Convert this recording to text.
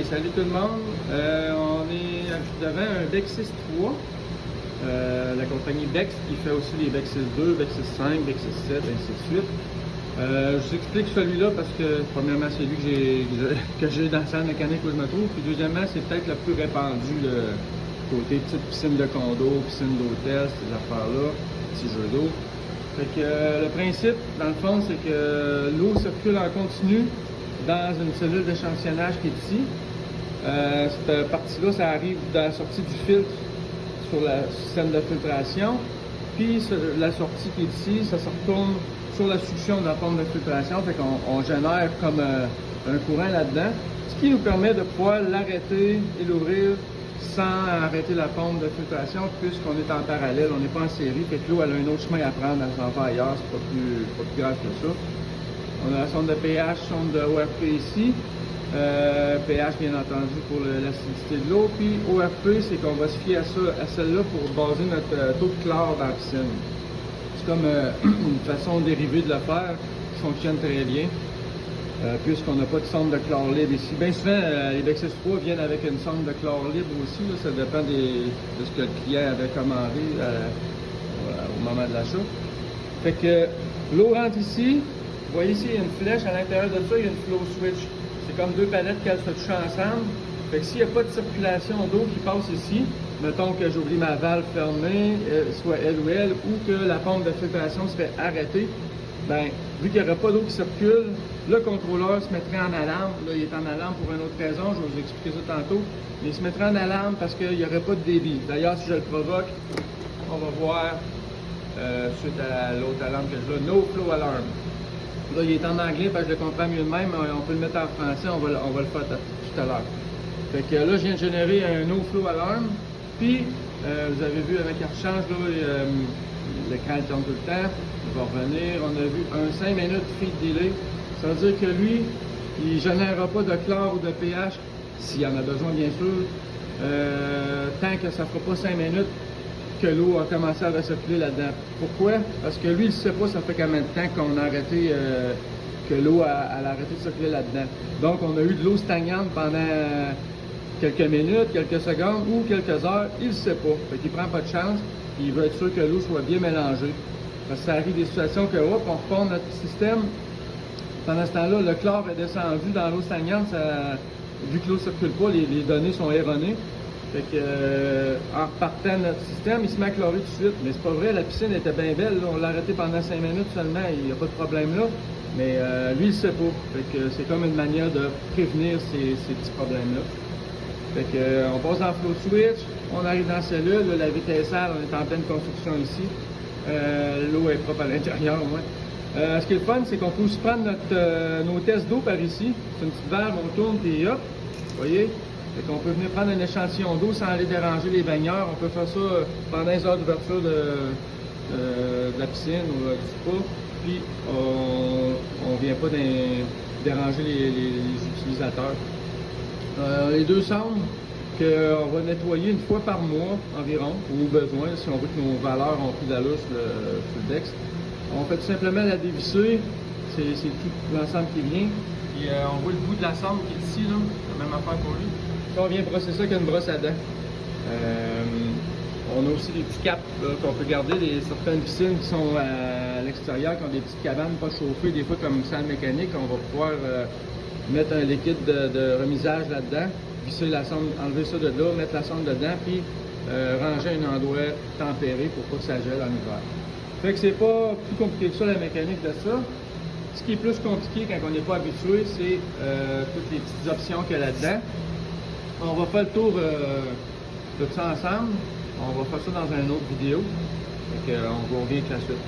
Salut tout le monde. On est devant un Bexis 3, la compagnie Bex qui fait aussi les Bexis 2, Bexis 5, Bexis 7, ainsi de suite. Je vous explique celui-là parce que premièrement c'est lui que j'ai dans la salle mécanique où je me trouve, puis deuxièmement c'est peut-être le plus répandu, le côté petite piscine de condo, piscine d'hôtel, ces affaires-là, petits jeux d'eau. Fait que le principe, dans le fond, c'est que l'eau circule en continu dans une cellule d'échantillonnage qui est ici. Cette partie-là, ça arrive dans la sortie du filtre sur le système de filtration. Puis la sortie qui est ici, ça se retourne sur la succion de la pompe de filtration. Fait qu'on génère comme un courant là-dedans, ce qui nous permet de pouvoir l'arrêter et l'ouvrir sans arrêter la pompe de filtration, puisqu'on est en parallèle, on n'est pas en série. Fait que l'eau, elle a un autre chemin à prendre, elle s'en va ailleurs, c'est pas plus grave que ça. On a la sonde de pH, sonde de ORP ici. pH bien entendu pour l'acidité de l'eau. Puis ORP, c'est qu'on va se fier à celle-là pour baser notre taux de chlore dans la piscine. C'est comme une façon dérivée de le faire qui fonctionne très bien. Puisqu'on n'a pas de sonde de chlore libre ici. Bien souvent, les Bexis 3 viennent avec une sonde de chlore libre aussi. Là, ça dépend de ce que le client avait commandé au moment de l'achat. Fait que l'eau rentre ici. Vous voyez ici, il y a une flèche. À l'intérieur de ça, il y a une flow switch. C'est comme deux palettes qui se touchent ensemble. Fait que s'il n'y a pas de circulation d'eau qui passe ici, mettons que j'oublie ma valve fermée, soit elle ou elle, ou que la pompe de filtration serait arrêtée, ben, vu qu'il n'y aurait pas d'eau qui circule, le contrôleur se mettrait en alarme. Là, il est en alarme pour une autre raison, je vais vous expliquer ça tantôt. Mais il se mettrait en alarme parce qu'il n'y aurait pas de débit. D'ailleurs, si je le provoque, on va voir, suite à l'autre alarme que je veux, No Flow Alarm. Là, il est en anglais, parce que je le comprends mieux de même. On peut le mettre en français, on va le faire tout à l'heure. Fait que là, je viens de générer un No Flow Alarm. Puis, vous avez vu avec la rechange, là, l'écran tourne tout le temps. Il va revenir. On a vu un 5 minutes feed delay. Ça veut dire que lui, il ne générera pas de chlore ou de pH, s'il y en a besoin, bien sûr, tant que ça ne fera pas 5 minutes que l'eau a commencé à recirculer là-dedans. Pourquoi? Parce que lui, il ne sait pas ça fait combien de temps qu'on a arrêté, que l'eau a arrêté de circuler là-dedans. Donc, on a eu de l'eau stagnante pendant quelques minutes, quelques secondes ou quelques heures. Il ne sait pas. Fait qu'il ne prend pas de chance. Il veut être sûr que l'eau soit bien mélangée. Parce que ça arrive des situations que, hop, on repart notre système. Pendant ce temps-là, le chlore est descendu dans l'eau stagnante. Vu que l'eau ne circule pas, les données sont erronées. Fait que, en repartant notre système, il se met à chlorer tout de suite. Mais c'est pas vrai, la piscine était bien belle. Là. On l'a arrêté pendant 5 minutes seulement. Il n'y a pas de problème là. Mais lui, il ne sait pas. Fait que c'est comme une manière de prévenir ces petits problèmes-là. Fait que, on passe en flow switch. On arrive dans la cellule. Là, la vitessale, on est en pleine construction ici. L'eau est propre à l'intérieur, au moins. Ce qui est le fun, c'est qu'on peut aussi prendre nos tests d'eau par ici. C'est une petite valve, on tourne, puis hop, vous voyez? Fait qu'on peut venir prendre un échantillon d'eau sans aller déranger les baigneurs. On peut faire ça pendant les heures d'ouverture de la piscine ou du spa. Puis on ne vient pas déranger les utilisateurs. Les deux sondes qu'on va nettoyer une fois par mois environ, au besoin, si on veut que nos valeurs ont pris d'allure sur le Bex. On fait tout simplement la dévisser. C'est tout l'ensemble qui vient. Puis on voit le bout de la sonde qui est ici, là. La même affaire pour lui. Puis on vient brosser ça avec une brosse à dents. On a aussi des petits caps qu'on peut garder, certaines piscines qui sont à l'extérieur, qui ont des petites cabanes pas chauffées, des fois comme salle mécanique, on va pouvoir mettre un liquide de remisage là-dedans, visser la sonde, enlever ça de là, mettre la sonde dedans, puis ranger un endroit tempéré pour pas que ça gèle en hiver. Fait que c'est pas plus compliqué que ça la mécanique de ça. Ce qui est plus compliqué quand on n'est pas habitué, c'est toutes les petites options qu'il y a là-dedans. On va faire le tour de tout ça ensemble. On va faire ça dans une autre vidéo. Fait que, on va revenir avec la suite.